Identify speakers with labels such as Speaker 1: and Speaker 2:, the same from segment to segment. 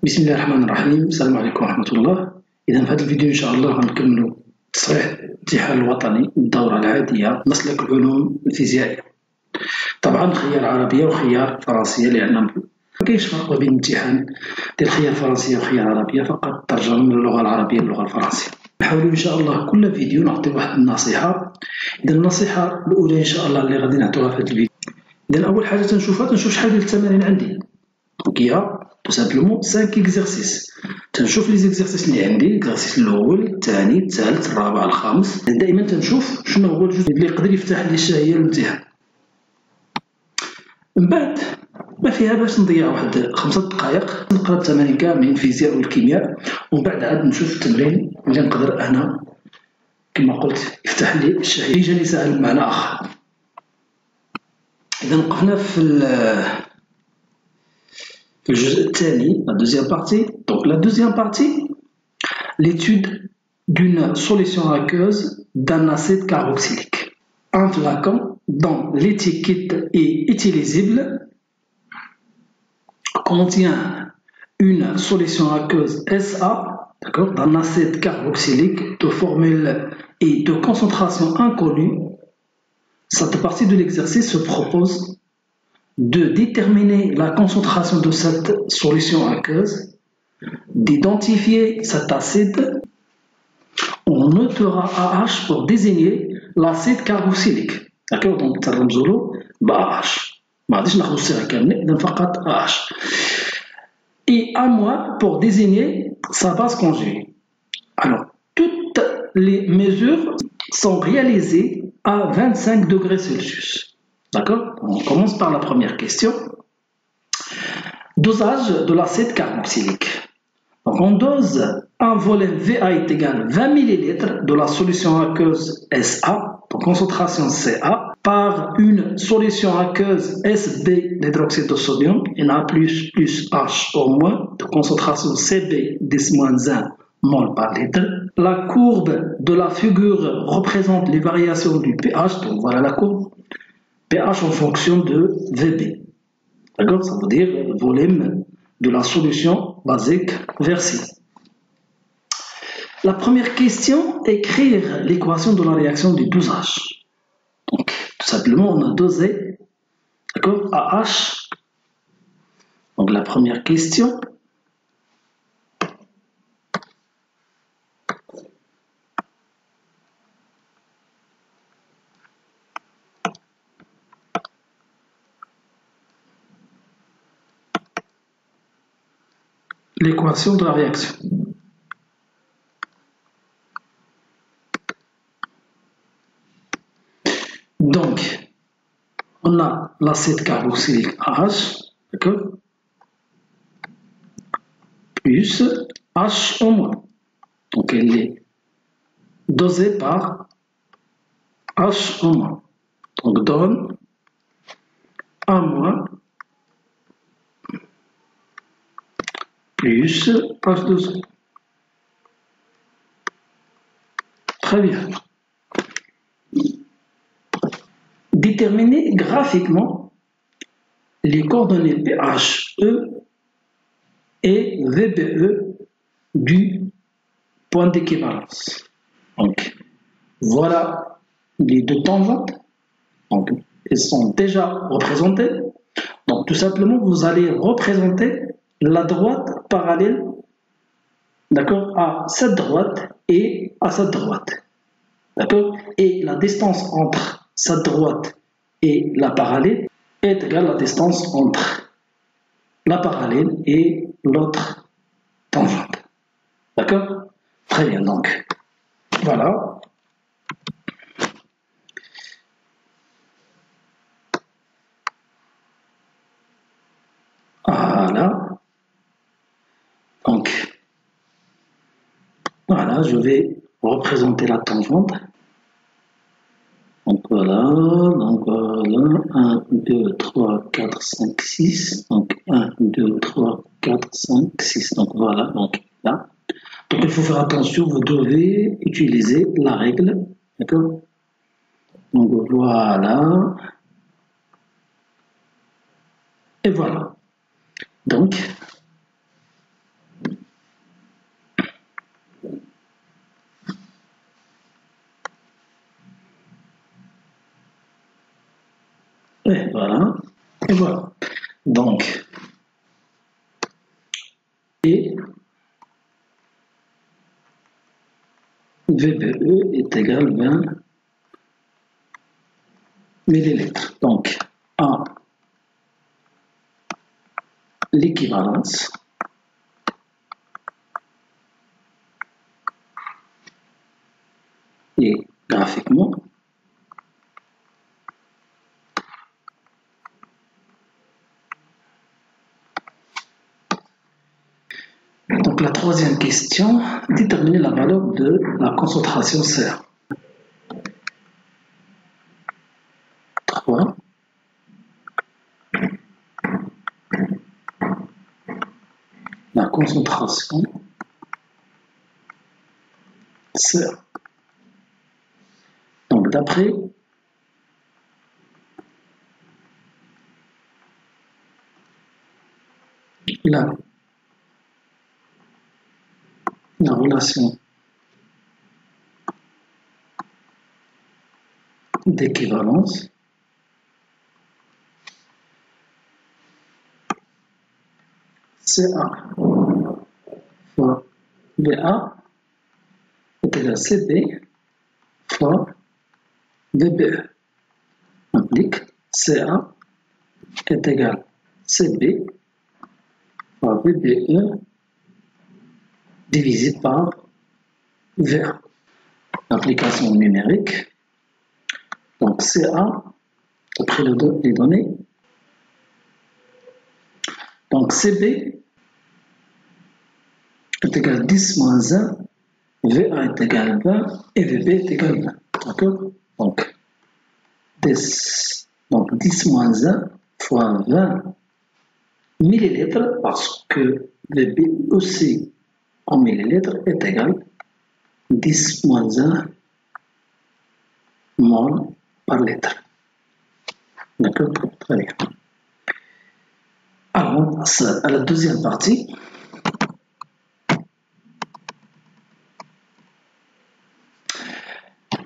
Speaker 1: بسم الله الرحمن الرحيم. السلام عليكم ورحمة الله. إذا في هذا الفيديو إن شاء الله غنكملوا تصحيح الامتحان الوطني الدورة العادية مسلك العلوم الفيزيائية. طبعا خيار عربية وخيار فرنسية، لأن مكاينش فرق ما بين الامتحان ديال خيار فرنسية وخيار عربية، فقط ترجمة من اللغة العربية للغة الفرنسية. نحاولوا إن شاء الله كل فيديو نعطي واحد النصيحة. إذا النصيحة الأولى إن شاء الله اللي غادي نعطوها في هذا الفيديو، إذا أول حاجة تنشوف شحال ديال التمارين عندي. Donc il y a tout simplement 5 exercices. تنشوف لي زيكزارسيس اللي عندي، الاكزرسيس الاول الثاني الثالث الرابع الخامس. دائما تنشوف شنو هو الجزء اللي يقدر يفتح لي الشهيه للامتحان. من بعد ما فيها باش نضيع واحد 5 دقائق نقرا التمارين كاملين الفيزياء والكيمياء، ومن بعد عاد نشوف التمرين اللي نقدر انا كما قلت يفتح لي الشهيه. جاني سهل بمعنى اخر. اذا وقفنا في le الثاني la deuxième partie. Donc la deuxième partie, l'étude d'une solution aqueuse d'un acide carboxylique. Un flacon dont l'étiquette est utilisable contient une solution aqueuse SA, d'un acide carboxylique de formule et de concentration inconnue. Cette partie de l'exercice se propose de déterminer la concentration de cette solution aqueuse, d'identifier cet acide. On notera AH pour désigner l'acide carboxylique. D'accord? Donc, ترمزوا بAH. ما غاديش ناخذ الصيغة كاملة، إذا فقط AH. Et A- pour désigner sa base conjugée. Alors, toutes les mesures sont réalisées à 25 degrés Celsius. D'accord? On commence par la première question. Dosage de l'acide carboxylique. Donc on dose un volume VA est égal à 20 ml de la solution aqueuse SA, donc concentration CA, par une solution aqueuse SB d'hydroxyde de sodium, Na plus H au moins, de concentration CB 10-1 mol par litre. La courbe de la figure représente les variations du pH, donc voilà la courbe. pH en fonction de VB. D'accord? Ça veut dire le volume de la solution basique versée. La première question, écrire l'équation de la réaction du dosage. Donc, tout simplement, on a dosé, d'accord, AH. Donc, la première question. L'équation de la réaction. Donc, on a l'acide carboxylique AH, d'accord, plus H au moins. Donc, elle est dosée par H au moins. Donc, donne A moins plus H2O. Très bien. Déterminer graphiquement les coordonnées PHE et VBE du point d'équivalence. Donc, voilà les deux tangentes. Donc, elles sont déjà représentées. Donc, tout simplement, vous allez représenter la droite parallèle, d'accord, à cette droite et à cette droite, d'accord, et la distance entre cette droite et la parallèle est égale à la distance entre la parallèle et l'autre tangente, d'accord. Très bien, donc voilà. Voilà. Donc, voilà, je vais représenter la tangente. Donc voilà, 1, 2, 3, 4, 5, 6. Donc 1, 2, 3, 4, 5, 6. Donc voilà, donc là. Donc il faut faire attention, vous devez utiliser la règle. D'accord? Donc voilà. Et voilà. Donc, Et voilà. Et voilà. Donc, et VBE est égal à 20 millilitres. Donc, A, l'équivalence, et graphiquement, donc la troisième question, déterminer la valeur de la concentration CA. 3. La concentration CA. Donc d'après la relation d'équivalence, CA fois VA est égal à CB fois VBE. Implique CA est égal à CB fois VBE divisé par VA. L'application numérique, donc CA, après les données, donc CB est égal à 10 moins 1, VA est égal à 20 et VB est égal à 20. D'accord? Donc 10 moins 1 fois 20 millilitres, parce que VB aussi en millilitres est égal à 10 moins 1 mol par litre. D'accord? Très bien. Alors, on passe à la deuxième partie.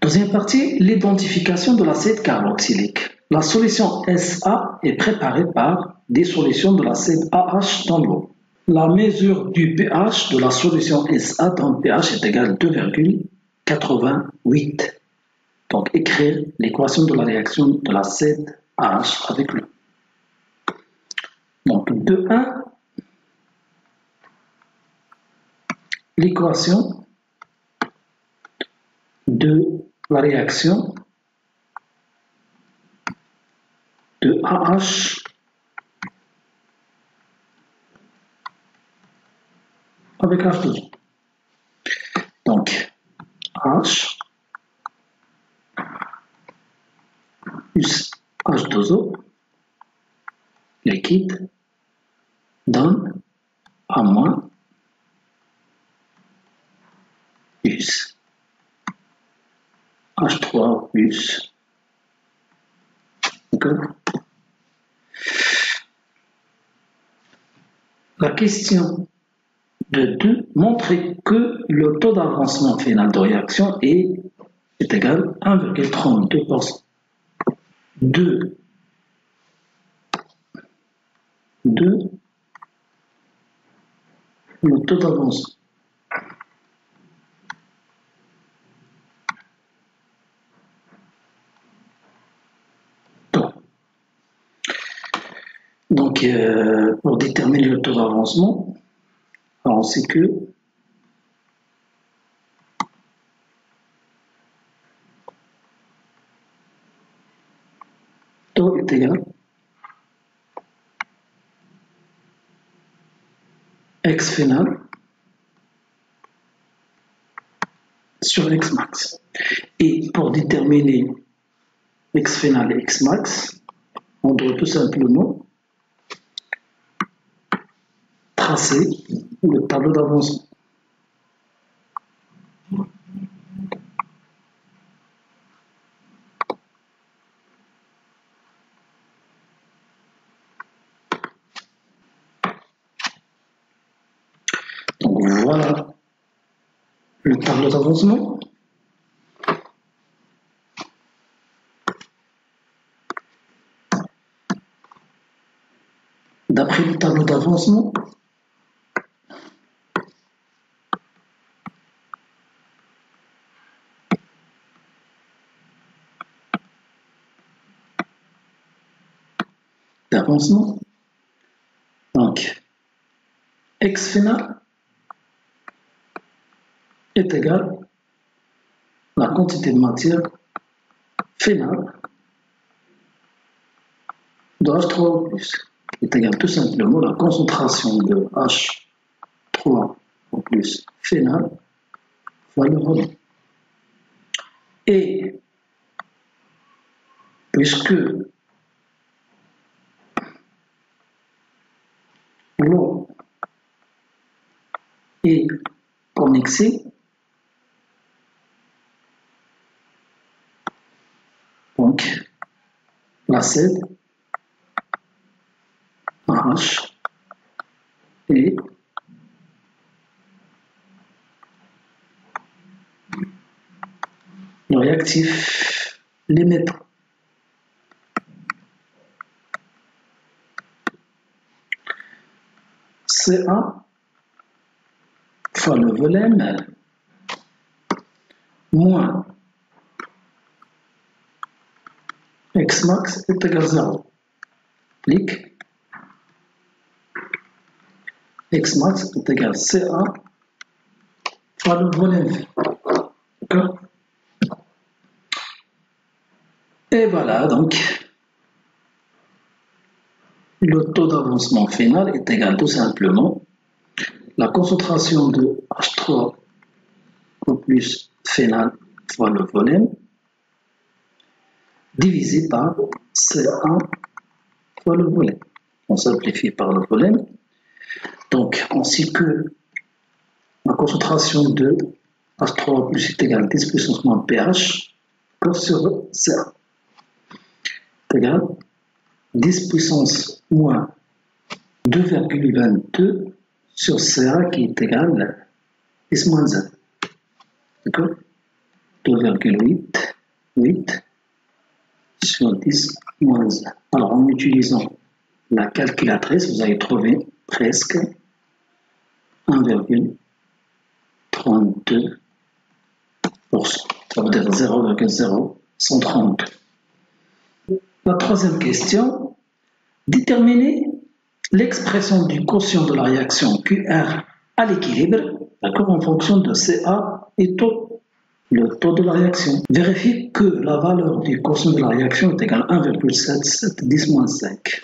Speaker 1: Deuxième partie, l'identification de l'acide carboxylique. La solution SA est préparée par des solutions de l'acide AH dans l'eau. La mesure du pH de la solution SA dans le pH est égal à 2,88. Donc, écrire l'équation de la réaction de l'acide AH avec l'eau. Donc, 2,1, l'équation de la réaction de AH avec H2O. Donc, H plus H2O liquide donne A moins plus H3 plus. D'accord? La question de 2 montre que le taux d'avancement final de réaction est égal à 1,32%. 2. Le taux d'avancement. Donc, pour déterminer le taux d'avancement, on sait que taux est égal X final sur X max. Et pour déterminer X final et X max, on doit tout simplement tracer le tableau d'avancement. Donc voilà le tableau d'avancement. tableau d'avancement. Donc, X final est égal à la quantité de matière finale de H3O+, qui est égal tout simplement à la concentration de H3O+ finale fois le volume. Et puisque l'eau est connexée, donc l'acide H et le réactif limite. CA fois le volume moins X max est égal à 0. Clic. X max est égal à CA fois le volume V. D'accord? Et voilà, donc, le taux d'avancement final est égal tout simplement la concentration de H3O+ final fois le volume divisé par CA fois le volume. On simplifie par le volume. Donc, on sait que la concentration de H3O+ est égale à 10 puissance moins pH sur CA. C'est égal 10 puissance moins 2,22 sur CA qui est égal à 10 moins 1. D'accord? 2,8 sur 10 moins 1. Alors, en utilisant la calculatrice, vous allez trouver presque 1,32%. Ça veut dire 0,0132. La troisième question, déterminer l'expression du quotient de la réaction QR à l'équilibre, d'accord, en fonction de CA et taux, le taux de la réaction. Vérifie que la valeur du quotient de la réaction est égale à 1,7710-5.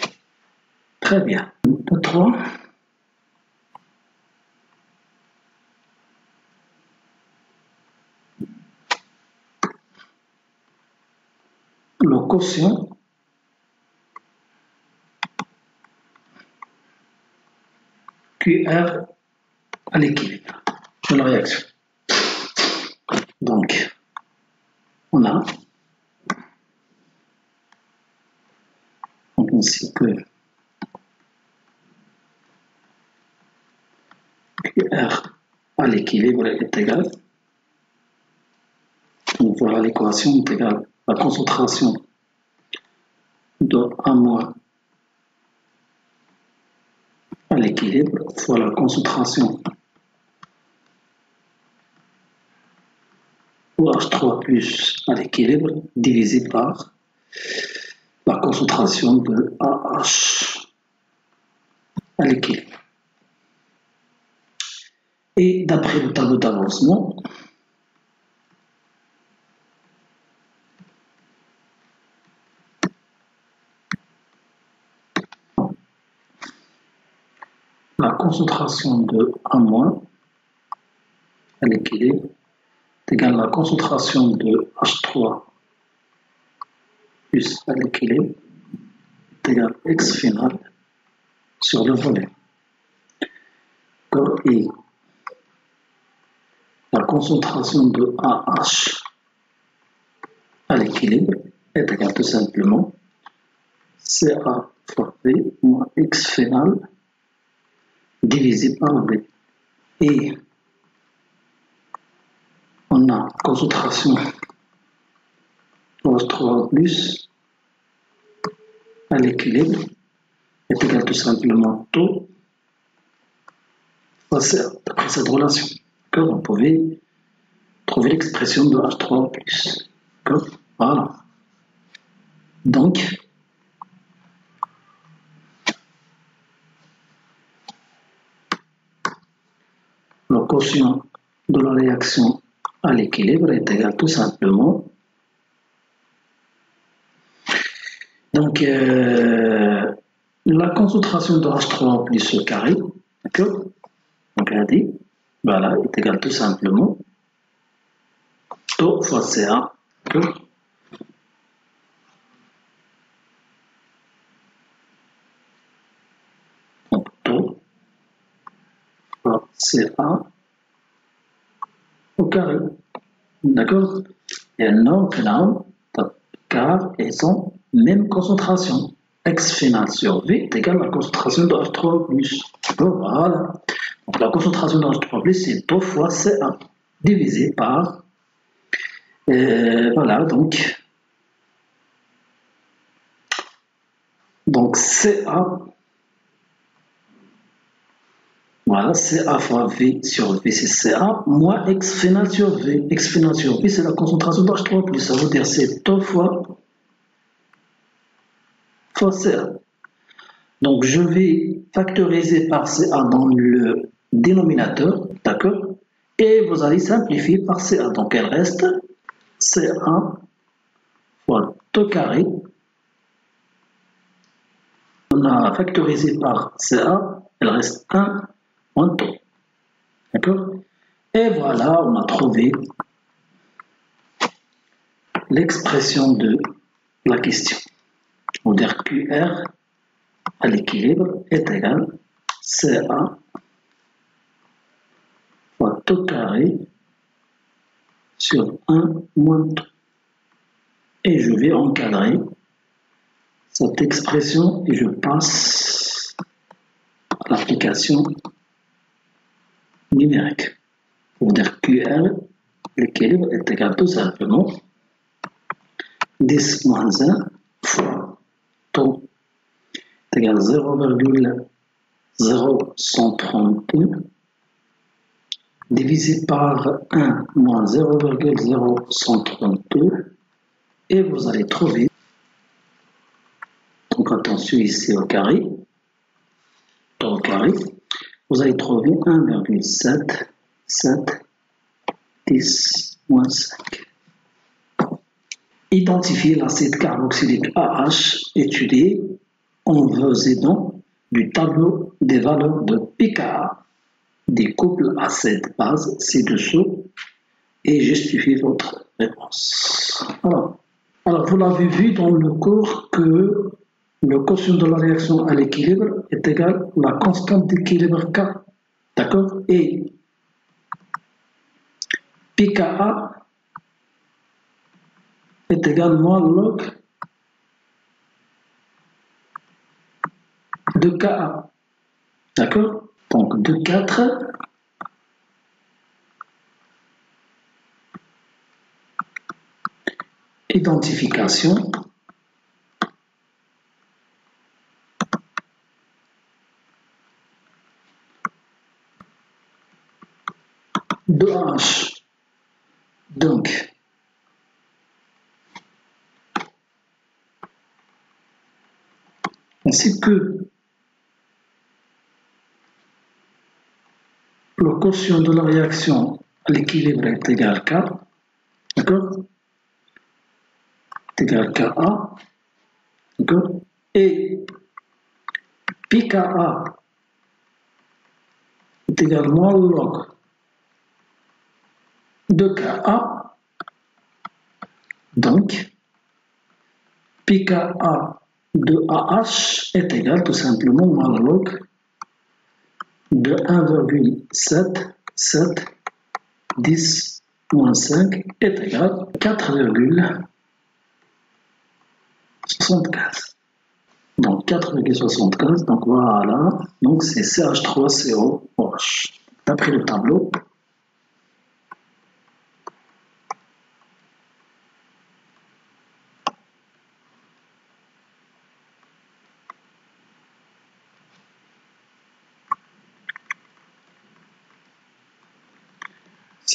Speaker 1: Très bien. 3. Le quotient QR à l'équilibre de la réaction. Donc, on a ainsi que QR à l'équilibre est égal. Donc voilà, l'équation est égale à la concentration de A- à l'équilibre fois la concentration OH3+ à l'équilibre divisé par la concentration de AH à l'équilibre. Et d'après le tableau d'avancement, la concentration de A- à l'équilibre est égale à la concentration de H3 plus à l'équilibre est égale à X final sur le volume. Et la concentration de AH à l'équilibre est égale tout simplement CA fois V moins X final divisé par V. Et on a concentration OH3+ à l'équilibre est égal tout simplement taux fois CA, d'après cette relation. D'accord? Vous pouvez trouver l'expression de H3 plus. D'accord? Voilà. Donc, le quotient de la réaction à l'équilibre est égal tout simplement. Donc, la concentration de H3 plus E carré, d'accord? Donc, on a dit, voilà, est égal tout simplement taux fois CA, d'accord? Donc, taux fois CA au carré, d'accord? Et non, car ils ont même concentration. X finale sur V est égal à la concentration de H3 plus. Voilà. Donc la concentration de H3 plus, c'est taux fois CA divisé par. Voilà, donc CA. Voilà, CA fois V sur V, c'est CA, moins X finale sur V. X finale sur V, c'est la concentration de H3 plus. Ça veut dire c'est taux fois CA. Donc, je vais factoriser par CA dans le dénominateur, d'accord? Et vous allez simplifier par CA. Donc, elle reste CA fois taux carré. On a factorisé par CA, elle reste 1 moins taux. D'accord? Et voilà, on a trouvé l'expression de la question. On va dire QR à l'équilibre est égal CA fois taux carré sur 1 moins taux. Et je vais encadrer cette expression et je passe à l'application numérique. Pour dire QR, l'équilibre est égal tout simplement 10 moins 1 fois taux est égal 0,0132 divisé par 1 moins 0,0132 et vous allez trouver, donc attention ici au carré, taux au carré, vous allez trouver 1,710 moins 5. Identifier l'acide carboxylique AH étudié en vous aidant du tableau des valeurs de pKa des couples acide-base ci-dessous et justifiez votre réponse. Alors, vous l'avez vu dans le cours que le quotient de la réaction à l'équilibre est égal à la constante d'équilibre K. D'accord? Et pKa est également log de Ka. D'accord? Donc, de 4, identification, de H. Donc, ainsi que le quotient de la réaction à l'équilibre est égal à K, d'accord? Est égal à Ka, d'accord? Et pKa est également log de Ka, donc pKa de AH est égal tout simplement à log de 1,7710 moins 5 est égal à 4,75. Donc 4,75, donc voilà, donc c'est CH3COOH. D'après le tableau,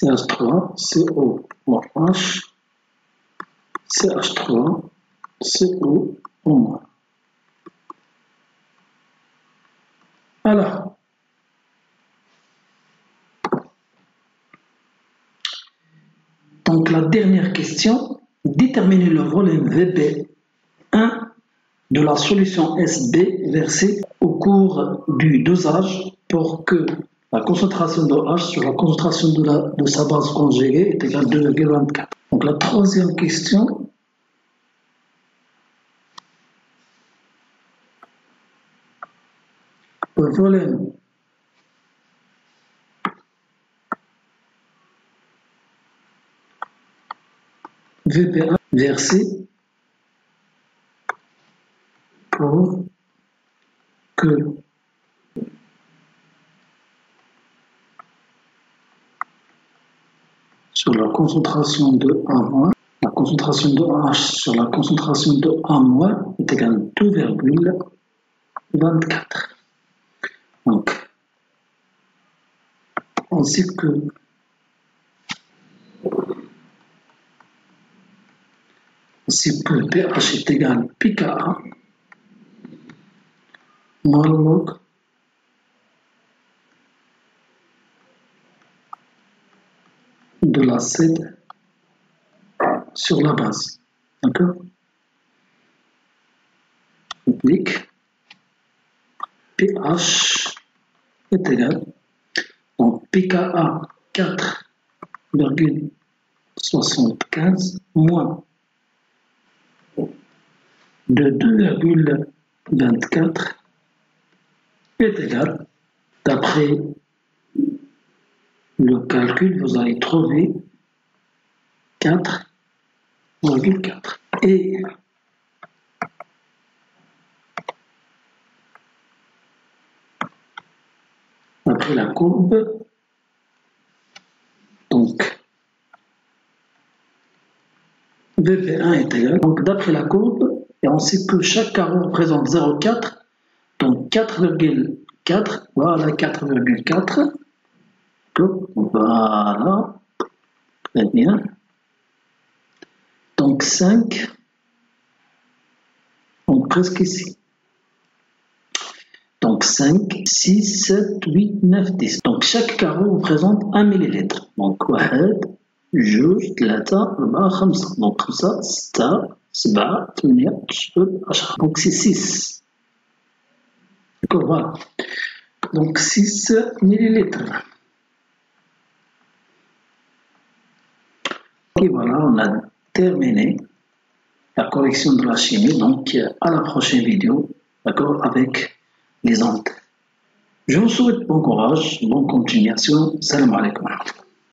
Speaker 1: CH3, CO-H, CH3, CO-. Alors, donc la dernière question, déterminer le volume VB1 de la solution SB versée au cours du dosage pour que la concentration de H sur la concentration de sa base conjuguée est égale à 2,24. Donc la troisième question, le volume VB1 versé pour que sur la concentration de A-, la concentration de H sur la concentration de A- est égale à 2,24. Donc, on sait que pH est égal à pKa moins le log de l'acide sur la base. D'accord? Oblique pH est égal, donc pKa 4,75 moins de 2,24 est égal, d'après le calcul, vous allez trouver 4,4. Et d'après la courbe, donc VB1 est égal, donc d'après la courbe, et on sait que chaque carreau représente 0,4, donc 4,4, voilà 4,4, voilà, très bien, donc 5, donc presque ici, donc 5, 6, 7, 8, 9, 10, donc chaque carreau représente 1 millilitre, donc 1, 2, 3, 4, 5, donc 5, 6, 7, 8, 9, 10, donc c'est 6. D'accord, voilà. Donc 6 millilitres. Et voilà, on a terminé la correction de la chimie. Donc à la prochaine vidéo, d'accord, avec les ondes. Je vous souhaite bon courage, bonne continuation. Salam alaikum.